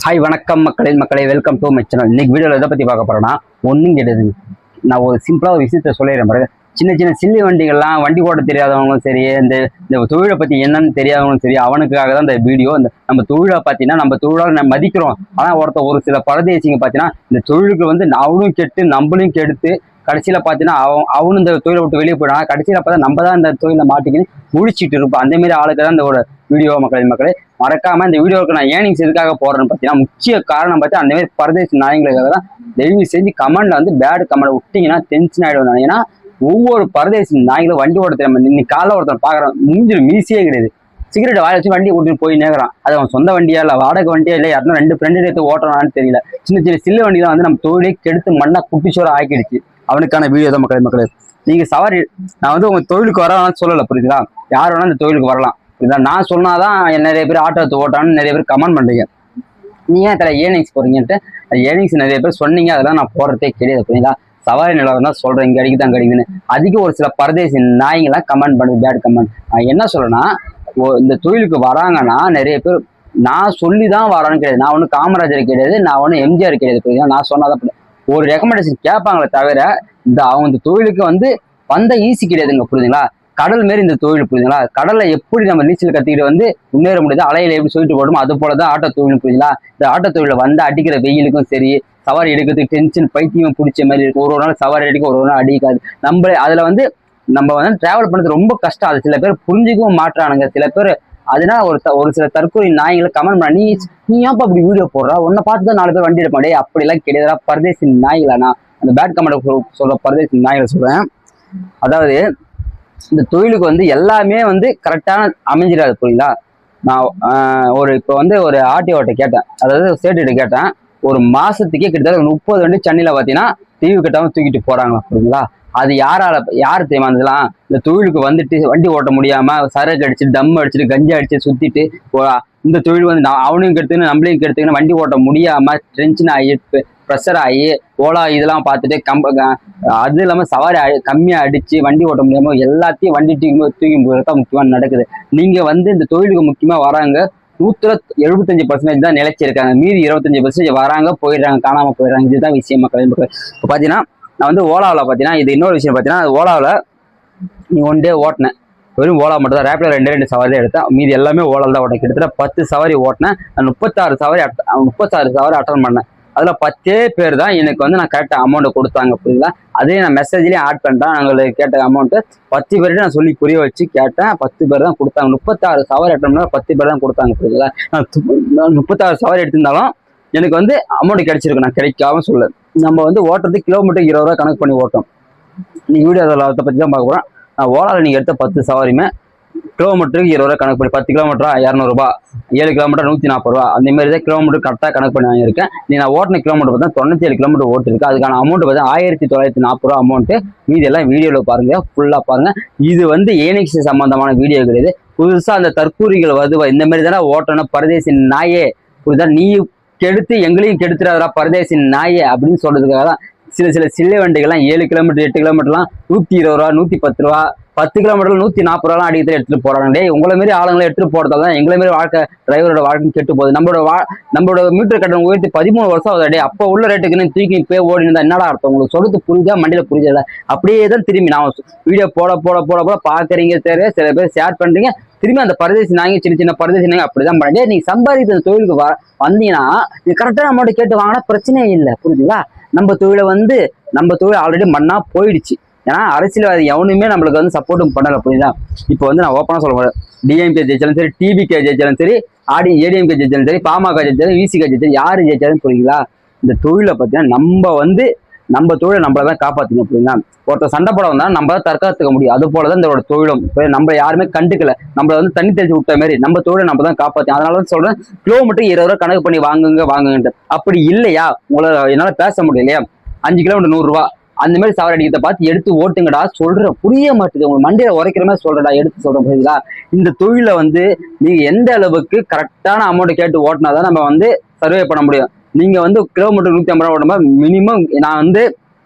Hi வணக்கம் மக்களே welcome to my channel. இன்னைக்கு வீடியோவில் எதை பற்றி பார்க்க போகிறேன்னா ஒன்றும் கிடையாது. நான் ஒரு சிம்பிளாக ஒரு விஷயத்த சொல்லிடுறேன் பாருங்க. சின்ன சின்ன சில்லி வண்டிகள்லாம் வண்டி ஓட்ட தெரியாதவங்களும் சரி, இந்த தொழிலை பற்றி என்னன்னு தெரியாதவங்களும் சரி, அவனுக்காக தான் இந்த வீடியோ. நம்ம தொழிலை பார்த்தீங்கன்னா நம்ம தொழிலாக நம்ம மதிக்கிறோம். ஆனால் ஒரு சில பரதேசிங்க பார்த்தீங்கன்னா இந்த தொழிலுக்கு அவனும் கெட்டு நம்மளையும் கெடுத்து கடைசியில் பார்த்தீங்கன்னா அவனும் இந்த தொழிலை விட்டு வெளியே போயிடான். கடைசியில் பார்த்தா நம்ம தான் இந்த தொழிலை மாட்டிக்கின்னு முழிச்சிட்டு இருப்போம். அந்தமாரி ஆளுக்கு தான் இந்த ஒரு வீடியோ. மக்களே மறக்காம இந்த வீடியோவுக்கு நான் ஏர்னிங்ஸ் எதுக்காக போடுறேன்னு பார்த்தீங்கன்னா முக்கிய காரணம் பார்த்தா அந்த மாதிரி பரதேசி நாயங்களுக்காக தான். தயவு செஞ்சு கமெண்ட்ல பேட் கமெண்ட் விட்டீங்கன்னா டென்ஷன் ஆகிடும். ஏன்னா ஒவ்வொரு பரதேசி நாய்களும் வண்டி ஓட்ட தெரியாம இன்னைக்கு காலைல ஒருத்தன் பார்க்குறான், மூஞ்சில் மீசியே கிடையாது, சிகரெட் வாய வச்சு வண்டியை கூட்டிட்டு போய் நேர்றான். அது அவன் சொந்த வண்டியா இல்லை வாடகை வண்டியா இல்லை யாருன்னா ரெண்டு ஃப்ரெண்டு எடுத்து ஓட்டுறான்னு தெரியல. சின்ன சின்ன சில்லு வண்டி தான் நம்ம தொழிலே கெடுத்து மண்ணா குட்டிச்சோர ஆக்கிடுச்சு. அவனுக்கான வீடியோ தான் மக்களே. நீங்க சவாரி நான் உங்க தொழிலுக்கு வரலாம் சொல்லலை, புரியுதுங்களா? யார் வேணா இந்த தொழிலுக்கு வரலாம், புரியுதா? நான் சொன்னாதான் நிறைய பேர் ஆட்டோ எடுத்து ஓட்டான்னு நிறைய பேர் கமெண்ட் பண்றீங்க. நீங்க ஏன் அதில் ஏர்னிங்ஸ் போறீங்கன்ட்டு ஏர்னிங்ஸ் நிறைய பேர் சொன்னீங்க, அதெல்லாம் நான் போடுறதே கிடையாது, புரியுங்களா? சவாரி நிலவரம் தான் சொல்றேன், இங்க அடிக்குதான் கிடைக்குதுன்னு. அதிகம் ஒரு சில பரதேசி நாய்ங்கெல்லாம் கமெண்ட் பண்ணுது, பேட் கமெண்ட். நான் என்ன சொல்றேன்னா, இந்த தொழிலுக்கு வராங்கன்னா நிறைய பேர் நான் சொல்லிதான் வரான்னு கிடையாது. நான் ஒன்றும் காமராஜர் கிடையாது, நான் ஒன்றும் எம்ஜிஆர் கிடையாது, புரியுதா? நான் சொன்னாதான் ஒரு ரெக்கமெண்டேஷன் கேட்பாங்களே தவிர அவங்க இந்த தொழிலுக்கு வந்த ஈஸி கிடையாதுங்க, புரியுதுங்களா? கடல் மாரி இந்த தொழில், புரியுதுங்களா? கடல்ல எப்படி நம்ம நீச்சல் கத்திக்கிட்டு முன்னேற முடியுது, அலையில எப்படி சொல்லிட்டு போடும், அது போலதான் ஆட்டோ தொழில், புரியுதுங்களா? இந்த ஆட்டோ தொழில அடிக்கிற வெயிலுக்கும் சரி, சவாரி எடுக்கிறதுக்கு டென்ஷன் பைத்தியம் பிடிச்ச மாதிரி இருக்கும். ஒரு நாள் சவாரி அடிக்க, ஒரு நாள் அடிக்காது. அதுல நம்ம டிராவல் பண்றது ரொம்ப கஷ்டம். அது சில பேர் புரிஞ்சுக்கவும் மாட்டானுங்க. சில பேர் அதனால ஒரு சில தற்கொலை நாய்களை கமெண்ட் பண்ண, நீ ஏன்ப்பா அப்படி வீடியோ போடுறா, உன்னை பார்த்துதான் 4 பேர் வண்டி எடுப்பாடே, அப்படிலாம் கிடையாதுடா பரதேசி நாய்களா. நான் அந்த பேட் கமெண்ட் சொல்ற பரதேசி நாய்களை சொல்றேன். அதாவது இந்த தொழிலுக்கு எல்லாமே கரெக்டான அமைஞ்சிடாது, புரியுங்களா? நான் இப்போ ஒரு ஆர்டிஓட்ட கேட்டேன், அதாவது ஸ்டேட்டு கேட்டேன். ஒரு மாசத்துக்கே கிட்டத்தட்ட 30 வண்டி சென்னையில பாத்தீங்கன்னா தீவு கட்டாம தூக்கிட்டு போறாங்க, புரியுங்களா? அது யாரு தெரியுமா? அதெல்லாம் இந்த தொழிலுக்கு வண்டி ஓட்ட முடியாம சரக்கு அடிச்சுட்டு தம் அடிச்சுட்டு கஞ்சா அடிச்சு சுத்திட்டு இந்த தொழில் அவனையும் கெடுத்துன்னு நம்மளையும் கெடுத்துக்கின்னு வண்டி ஓட்ட முடியாம டென்ஷன் ஆகி ப்ரெஷர் ஆகி ஓலா இதெல்லாம் பார்த்துட்டு அது இல்லாம சவாரி கம்மியா அடிச்சு வண்டி ஓட்ட முடியாம எல்லாத்தையும் வண்டி தூக்கி போகிறதா முக்கியமா நடக்குது. நீங்க இந்த தொழிலுக்கு முக்கியமா வராங்க 175% தான் நிலைச்சிருக்காங்க. மீதி 25% வராங்க போயிடுறாங்க, காணாம போயிடுறாங்க. இதுதான் விஷயம் மக்கள். இப்போ பாத்தீங்கன்னா நான் ஓலாவில் பாத்தீங்கன்னா இது இன்னொரு விஷயம் பாத்தீங்கன்னா, ஓலாவில் நீ ஒன் டே ஓட்டினேன், வெறும் ஓலா மட்டும் தான். ரேப்பில் 2 சவாரி தான் எடுத்தேன், மீதி எல்லாமே ஓலாவில் தான் ஓட்டேன். கிட்டத்தட்ட 10 சவாரி ஓட்டினேன். நான் 36 சவாரி அட்டன் பண்ணேன். அதுல 10 பேர் தான் எனக்கு நான் கரெக்டா அமௌண்ட் கொடுத்தாங்க, புரியுங்களா? அதே நான் மெசேஜ்லயும் ஆட் பண்ணிட்டேன். நாங்களுக்கு கேட்ட அமௌண்ட் 10 பேர்கிட்ட நான் சொல்லி புரிய வச்சு கேட்டேன். 10 பேர் தான் கொடுத்தாங்க. 36 சவாரி அட்டன் பண்ண 10 பேர் தான் கொடுத்தாங்க, புரியுங்களா? நான் 36 சவாரி எடுத்திருந்தாலும் எனக்கு அமௌண்ட் கிடைச்சிருக்கு. நான் கிடைக்காம சொல்ல, நம்ம ஓட்டுறது கிலோமீட்டர் 20 ரூபா கணக்கு பண்ணி ஓட்டோம். நீங்க வீடியோ அதை பத்தி தான் பார்க்க போறோம். நான் ஓலாவில் நீங்க எடுத்த 10 சவாரியுமே கிலோமீட்டருக்கு 20 ரூபா கணக்கு பண்ணி, 10 கிலோமீட்டரா 200 ரூபாய், 7 கிலோமீட்டர் 140 ரூபா, அந்த மாதிரி தான் கிலோமீட்டர் கரெக்டாக கணக்கு பண்ணி வாங்கியிருக்கேன். நான் ஓட்டின கிலோமீட்டர் பார்த்தா 97 கிலோமீட்டர் ஓட்டிருக்கு. அதுக்கான அமௌண்ட் பார்த்தா 1940 ரூபா அமௌண்ட். மீதி எல்லாம் வீடியோவில் பாருங்க, ஃபுல்லா பாருங்க. இது ஏனிக்ஸ் சம்பந்தமான வீடியோ கிடையாது. புதுசா அந்த தற்கூரிகள் இந்த மாதிரி தானே ஓட்டணும் பரதேசி நாயே, புரியுதா? நீ கெடுத்து எங்களையும் கெடுத்துறாதா பரதேசி நாயே அப்படின்னு சொல்றதுக்காக தான் சில சில்லை வண்டிகள்லாம் 7 கிலோமீட்டர் 8 கிலோமீட்டர்லாம் 120 ரூபா 110 ரூபா, 10 கிலோமீட்டர் 140 ரூபாலாம் அடிக்கடி எடுத்துட்டு போறாங்க. உங்களை மாரி ஆளுங்களை எடுத்துட்டு போறதால தான் எங்களை மாரி வாழ்க்கை டிரைவரோட வாழ்க்கை கெட்டு போகுது. நம்மளோட மீட்டர் கட்டணம் உயர்த்தி 13 வருஷம் ஆகுது. அப்போ உள்ள ரேட்டுக்குன்னு தூக்கி போய் ஓடி இருந்தா என்னடா அர்த்தம்? உங்களுக்கு சொல்றது புரியுதா? மண்டியில புரியுதா? அப்படியே தான் திரும்பி நான் வீடியோ போட பாக்குறீங்க, சரி, சில பேர் ஷேர் பண்றீங்க, திரும்பி அந்த பரதேசி நாங்க சின்ன பரதேசி நாங்க அப்படிதான் பண்ணீங்க. நீங்க சம்பாதித்த தொழிலுக்கு வந்தீங்கன்னா நீங்க கரெக்டான அமௌண்ட் கேட்டு வாங்கினா பிரச்சனையே இல்லை, புரியுதுங்களா? நம்ம தொழில் ஆல்ரெடி மண்ணா போயிடுச்சு. ஏன்னா அரசியல்வாதி எவனுமே நம்மளுக்கு சப்போர்ட்டும் பண்ணல, புரியுதா? இப்போ நான் ஓப்பனா சொல்ல போறேன். டிஎம்கே ஜெயிச்சாலும் சரி, டிபிகே ஜெயிச்சாலும் சரி, ஏடிஎம்கே ஜெயிச்சாலும் சரி, பாமக ஜெயிச்சாலும், விசிகே ஜெயிச்சாலும், யாரு ஜெயிச்சாலும், புரியுங்களா? இந்த தொழிலை பார்த்தீங்கன்னா நம்ம தொழிலை நம்மளதான் காப்பாத்திக்கணும், புரியுங்களா? ஒருத்தர் சண்டை போட வந்தா நம்ம தான் தற்காத்துக்க முடியும். அது போலதான் இந்த தொழிலும். நம்ம யாருமே கண்டுக்கல, நம்மள தண்ணி தெளிச்சு விட்ட மாதிரி நம்ம தொழிலை நம்ம தான் காப்பாத்தி. அதனாலதான் சொல்றேன், கிலோமீட்டர் 20 ரூபா கணக்கு பண்ணி வாங்குங்க. அப்படி இல்லையா, உங்களை என்னால பேச முடியலையா, 5 கிலோமீட்டர் 100 ரூபா அந்த மாதிரி சவாரி அடிக்கிறத பார்த்து எடுத்து ஓட்டுங்கடா சொல்றேன். புரிய மாட்டேது, உங்க மண்டையில உரைக்கிற மாதிரி சொல்றடா, எடுத்து சொல்றேன், புரியுதா? இந்த தொழில நீங்க எந்த அளவுக்கு கரெக்டான அமௌண்ட் கேட்டு ஓட்டினாதான் நம்ம சர்வே பண்ண முடியும். நீங்க கிலோமீட்டர் 150 ரூபா ஓட்டுமா மினிமம். நான்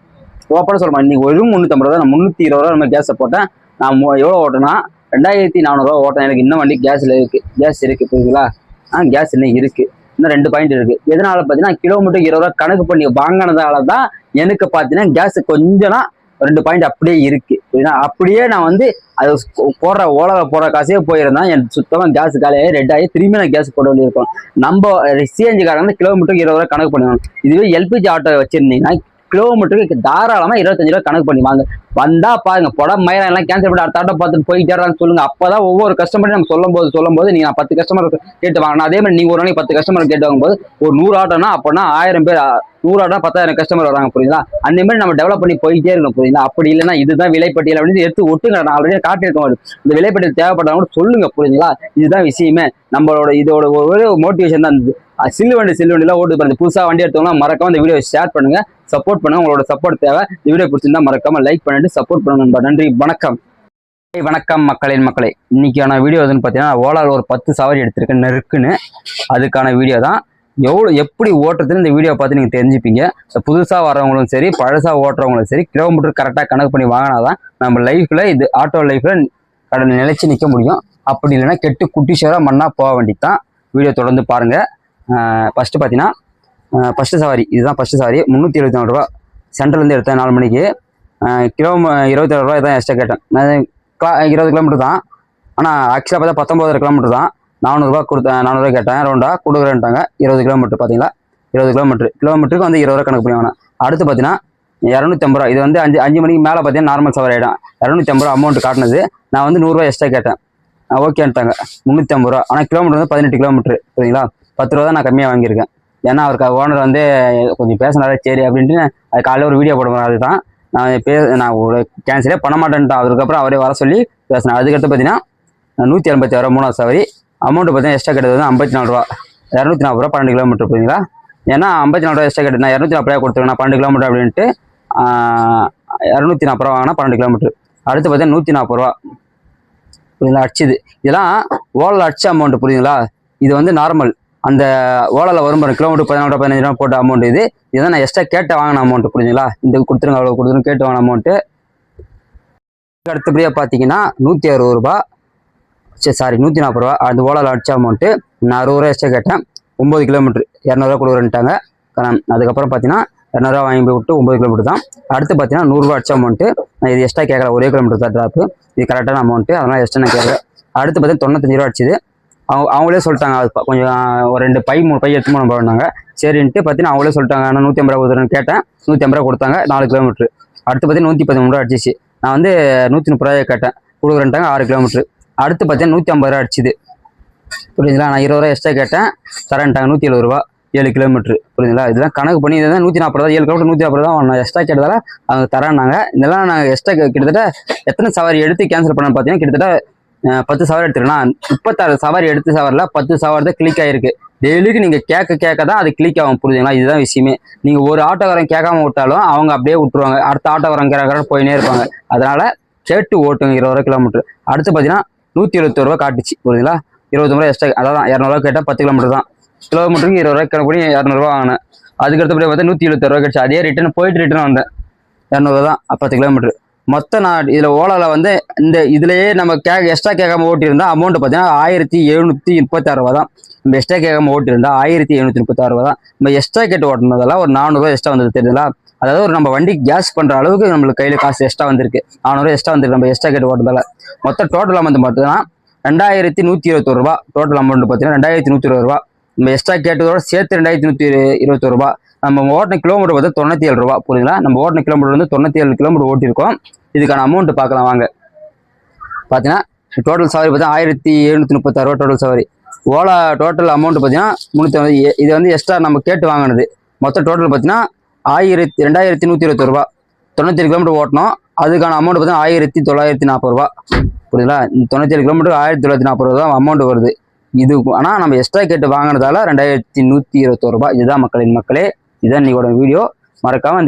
ஓப்பனா சொல்றேன், இன்னைக்கு ஒரு 350 ரூபா, நான் 320 ரூபா நம்ம கேஸை போட்டேன். நான் எவ்வளவு ஓட்டேன்னா 2400 ரூபா ஓட்டேன். எனக்கு இன்னும் வண்டி கேஸ் இருக்கு, புரியுதுங்களா? கேஸ் இன்னும் இருக்கு. இன்னும் 2 பாயிண்ட் இருக்கு. எதனால பார்த்தீங்கன்னா கிலோமீட்டருக்கு 20 ரூபா கணக்கு பண்ணி வாங்கினதால தான் எனக்கு பார்த்தீங்கன்னா கேஸ் கொஞ்சம் 2 பாயிண்ட் அப்படியே இருக்கு. அப்படியே நான் வந்து அது போடுற காசே போயிருந்தேன், எனக்கு சுத்தமாக கேஸ் காலியாகி ரெட் ஆகி திரும்பி நான் கேஸ் போட வேண்டியிருக்கோம். நம்ம சிஎன்ஜி காரங்க கிலோமீட்டருக்கு 20 ரூபா கணக்கு பண்ணுவாங்க. இதுவே எல்பிஜி ஆட்டோ வச்சிருந்தீங்கன்னா கிலோமீட்டருக்கு தாராளமாக 25 ரூபா கணக்கு பண்ணி வாங்க. வந்தா பாருங்க, படம் மயிரம் எல்லாம் கேன்சல் பண்ணி அடுத்த ஆட்டோ பார்த்துட்டு போயிட்டாரான்னு சொல்லுங்க. அப்பதான் ஒவ்வொரு கஸ்டமரையும் நம்ம சொல்லும் போது நீங்க 10 கஸ்டமர் கேட்டு வாங்கணும். அதே மாதிரி நீங்க ஒரு நாளைக்கு 10 கஸ்டமர் கேட்டு வாங்கும்போது ஒரு 100 ஆட்டோனா அப்படின்னா 1000 பேர், 100 ஆட்டோ 10,000 கஸ்டமர் வராங்க. புரியுதா? அந்த மாதிரி நம்ம டெவலப் பண்ணி போயிட்டே இருக்கணும். புரியுதா? அப்படி இல்லைன்னா இதுதான் விலைப்பட்டியல் அப்படின்னு எடுத்து ஒட்டுங்க. நான் ஆல்ரெடி காட்டியிருக்கேன். இந்த விலைப்பட்டியல் தேவைப்பட்டவங்க சொல்லுங்க. புரியுங்களா? இதுதான் விஷயமே. நம்மளோட இதோட ஒரு மோட்டிவேஷன் தான். சில்லு வண்டிலாம் ஓட்டு பாருங்க. புதுசா வண்டி எடுத்தவங்க மறக்காம இந்த வீடியோ ஷேர் பண்ணுங்க, சப்போர்ட் பண்ணுங்க. உங்களோட சப்போர்ட் தேவை. இந்த வீடியோ பிடிச்சிருந்தா மறக்காம லைக் பண்ணிட்டு சப்போர்ட் பண்ணுங்க. நன்றி, வணக்கம். வணக்கம் மக்களே. இன்னைக்கான வீடியோ எதுன்னு பார்த்தீங்கன்னா ஓலாவில் ஒரு 10 சவாரி எடுத்திருக்கேன் நெருக்குன்னு. அதுக்கான வீடியோ தான். எப்படி ஓட்டுறதுன்னு இந்த வீடியோ பார்த்து நீங்கள் தெரிஞ்சுப்பீங்க. புதுசாக வரவங்களும் சரி, பழசாக ஓட்டுறவங்களும் சரி, கிலோமீட்டர் கரெக்டாக கணக்கு பண்ணி வாங்கினாதான் நம்ம லைஃப்பில் இது ஆட்டோ லைஃப்பில் கடனை நிலைச்சு நிற்க முடியும். அப்படி இல்லைன்னா கெட்டு குட்டிஷராக மண்ணாக போக வேண்டியதான். வீடியோ தொடர்ந்து பாருங்கள். ஃபஸ்ட்டு பார்த்தீங்கன்னா ஃபஸ்ட்டு சவாரி இதுதான். ஃபஸ்ட்டு சவாரி 374 ரூபா. சென்ட்ரலேருந்து எடுத்தேன் 4 மணிக்கு. கிலோ 27 ரூபா தான் எக்ஸ்ட்ரா கேட்டேன். நான் 20 கிலோமீட்டர் தான். ஆனால் ஆக்சுவலாக பார்த்தா 19 கிலோமீட்டர் தான். 400 ரூபா கொடுத்தேன். 400 ரூபா கேட்டேன். ரவுண்டா கொடுக்குறேன்ட்டாங்க. 20 கிலோமீட்டர் பார்த்தீங்களா? 20 கிலோமீட்டருக்கு வந்து 20 ரூபா கணக்கு பண்ணி வாங்கினேன். அடுத்து பார்த்தீங்கன்னா 250 ரூபா. இது வந்து 5 மணிக்கு மேலே பார்த்தீங்கன்னா நார்மல் சவாரி ஆகிடும். 250 ரூபா அமௌண்ட் காட்டினது. நான் வந்து 100 ரூபா எக்ஸ்ட்ரா கேட்டேன். ஓகேன்ட்டாங்க. 350 ரூபா. ஆனால் கிலோமீட்டர் வந்து 18 கிலோமீட்டர். சரிங்களா? 10 ரூபா தான் நான் கம்மியாக வாங்கியிருக்கேன். ஏன்னா அவருக்கு ஓனர் வந்து கொஞ்சம் பேசினாரே சரி அப்படின்ட்டு அது காலையில் ஒரு வீடியோ போடுவேன். அதுதான் நான் ஒரு கேன்சலே பண்ண மாட்டேன்ட்டான். அதுக்கப்புறம் அவரே வர சொல்லி பேசினேன். அதுக்கடுத்து பார்த்தீங்கன்னா 186 ரூபா 3வது சவாரி. அமௌண்ட் பார்த்தீங்கன்னா எக்ஸ்ட்ரா கேட்டது வந்து 54 ரூபா. 240 ரூபா 12 கிலோமீட்டர். போகிறீங்களா? ஏன்னா 54 ரூபா எக்ஸ்ட்ரா கேட்டேன். நான் 240 ரூபா கொடுத்துருக்கேன் 12 கிலோமீட்டர் அப்படின்ட்டு. 240 ரூபா வாங்கினா 12 கிலோமீட்டர். அடுத்து பார்த்தீங்கன்னா 140 ரூபா. புரியுங்களா? அடிச்சுது. இதெல்லாம் ஓலாவில் அடிச்ச அமௌண்ட். புரியுங்களா? இது வந்து நார்மல். அந்த ஓலாவில் வரும் பாருங்க, கிலோமீட்டர் 14 ரூபா 15 ரூபா போட்ட அமௌண்ட் இது. இதுதான் நான் எக்ஸ்ட்ரா கேட்ட வாங்கின அமௌண்ட். புரியுங்களா? இந்த கொடுத்துருங்க அவ்வளோ கொடுத்துருங்க கேட்டு வாங்கின அமௌண்ட்டு. அடுத்தபடியாக பார்த்தீங்கன்னா 160 ரூபா. சாரி 140 ரூபா. அந்த ஓலாவில் அடிச்ச அமௌண்ட்டு. நான் 60 ரூபா எக்ஸ்ட்ரா கேட்டேன். 9 கிலோமீட்டர் 200 ரூபா கொடுக்குறேன்ட்டாங்க. அதுக்கப்புறம் பார்த்தீங்கன்னா 200 ரூபா வாங்கி போய் விட்டு 9 கிலோமீட்டர் தான். அடுத்து பார்த்தீங்கன்னா 100 ரூபா அடிச்ச அமௌண்ட்டு. நான் இது எக்ஸ்ட்ரா கேட்கல, ஒரே கிலோமீட்டர் தான் ட்ராப்பு. இது கரெக்டான அமௌண்ட்டு, அதனால் எக்ஸ்ட்ரா நான் கேட்குறேன். அடுத்து பார்த்தீங்கன்னா 95 ரூபா அடிச்சுது. அவங்களே சொல்லிட்டாங்க அது கொஞ்சம் ஒரு 2 பை 3 பை எடுத்து நம்ம பண்ணாங்க. சரின்ட்டு பார்த்தீங்கன்னா அவங்களே சொல்லிட்டாங்க. நான் 150 ரூபா கொடுத்துருன்னு கேட்டேன். 150 ரூபா கொடுத்தாங்க. 4 கிலோமீட்டர். அடுத்து பார்த்தீங்கன்னா 113 ரூபா அடிச்சிச்சு. நான் வந்து 130 ரூபாயை கேட்டேன். கொடுக்குறேன்ட்டாங்க. 6 கிலோமீட்டர். அடுத்து பார்த்தீங்கன்னா 150 ரூபா அடிச்சுது. புரியுதுங்களா? நான் 20 ரூபா எக்ஸ்ட்ரா கேட்டேன். தரேன்ட்டாங்க. 170 ரூபா 7 கிலோமீட்டர். புரியுதுங்களா? இதெல்லாம் கணக்கு பண்ணி இதெல்லாம் 140 ரூபா 7 கிலோமீட்டர் 140 தான் நான் எக்ஸ்ட்ரா கேட்டதால அவங்க தரானாங்க. இதெல்லாம் நாங்கள் எக்ஸ்ட்ரா கிட்டத்தட்ட எத்தனை சவாரி எடுத்து கேன்சல் பண்ண பார்த்தீங்கன்னா கிட்டத்தட்ட 10 சவாரி எடுத்துருக்கேன். 36 சவாரி எடுத்து சவாரில் 10 சவாரி தான் கிளிக் ஆகிருக்கு. டெய்லிக்கு நீங்கள் கேட்க தான் அது கிளிக் ஆகும். புரியுதுங்களா? இதுதான் விஷயமே. நீங்கள் ஒரு ஆட்டோக்காரன் கேட்காம விட்டாலும் அவங்க அப்படியே விட்டுருவாங்க. அடுத்த ஆட்டோக்காரன் கேட்கற போயினே இருப்பாங்க. அதனால கேட்டு ஓட்டுங்க. 20 கிலோமீட்டர். அடுத்து பார்த்தீங்கன்னா 171 ரூபா காட்டுச்சு. புரியுதுங்களா? 29 ரூபா எக்ஸ்ட்ரா. அதான் 200 ரூபா கேட்டால் 10 கிலோமீட்டர் தான். கிலோமீட்டருக்கு 20 ரூபா கணக்கு பண்ணி 200 ரூபா வாங்கினேன். அதுக்கடுத்தபடி பார்த்தா 176 ரூபா கிடச்சி. அதே ரிட்டர்ன் வந்தேன். 200 தான் 10 கிலோமீட்டர். மொத்தம் நான் இதில் ஓலாவில் வந்து இந்த இதுலேயே நம்ம எக்ஸ்ட்ரா கேட்காம ஓட்டியிருந்தா அமௌண்ட் பார்த்தீங்கன்னா 1736 ரூபா தான். நம்ம எக்ஸ்ட்ரா கேட்காம ஓட்டியிருந்தா 1736 ரூபா தான். நம்ம எக்ஸ்ட்ரா கேட்டு ஓட்டினதெல்லாம் ஒரு 400 ரூபா எக்ஸ்ட்ரா வந்தது. தெரியுதுங்களா? அதாவது ஒரு நம்ம வண்டி கேஸ் பண்ணுற அளவுக்கு நம்மளுக்கு கையில் காசு எக்ஸ்ட்ரா வந்திருக்கு. 400 எக்ஸ்ட்ரா வந்திருக்கு நம்ம எக்ஸ்ட்ரா கேட்டு ஓட்டுறதால. மொத்தம் டோட்டல் அமௌண்ட் பார்த்தீங்கன்னா 2121 ரூபா. டோட்டல் அமௌண்ட் பார்த்தீங்கன்னா 2120 ரூபா. நம்ம எக்ஸ்ட்ரா கேட்டதோட சேர்த்து 2121 ரூபா. நம்ம ஓட்டின கிலோமீட்டர் பார்த்தா 97 ரூபா. புரியுதுங்களா? நம்ம ஓட்டின கிலோமீட்டர் வந்து 97 கிலோமீட்டர் ஓட்டியிருக்கோம். இதுக்கான அமௌண்ட் பார்க்கலாம் வாங்க. பார்த்தீங்கன்னா டோட்டல் சவாரி பார்த்தா 1736 ரூபா டோட்டல் சவாரி. ஓலா டோட்டல் அமௌண்ட் பார்த்தீங்கன்னா 350. இது வந்து எக்ஸ்ட்ரா நம்ம கேட்டு வாங்கினது. மொத்தம் டோட்டல் பார்த்தீங்கன்னா 2121 ரூபா. 97 கிலோமீட்டர் ஓட்டணும். அதுக்கான அமௌண்ட் பார்த்தீங்கன்னா 1940 ரூபா. புரியுதுங்களா? 97 கிலோமீட்டர் 1940 ரூபா தான் அமௌண்ட் வருது. இது ஆனால் நம்ம எக்ஸ்ட்ரா கேட்டு வாங்கினதால 2121 ரூபா. இதுதான் மக்களே. இதுதான் இன்னையோட வீடியோ. மறக்காம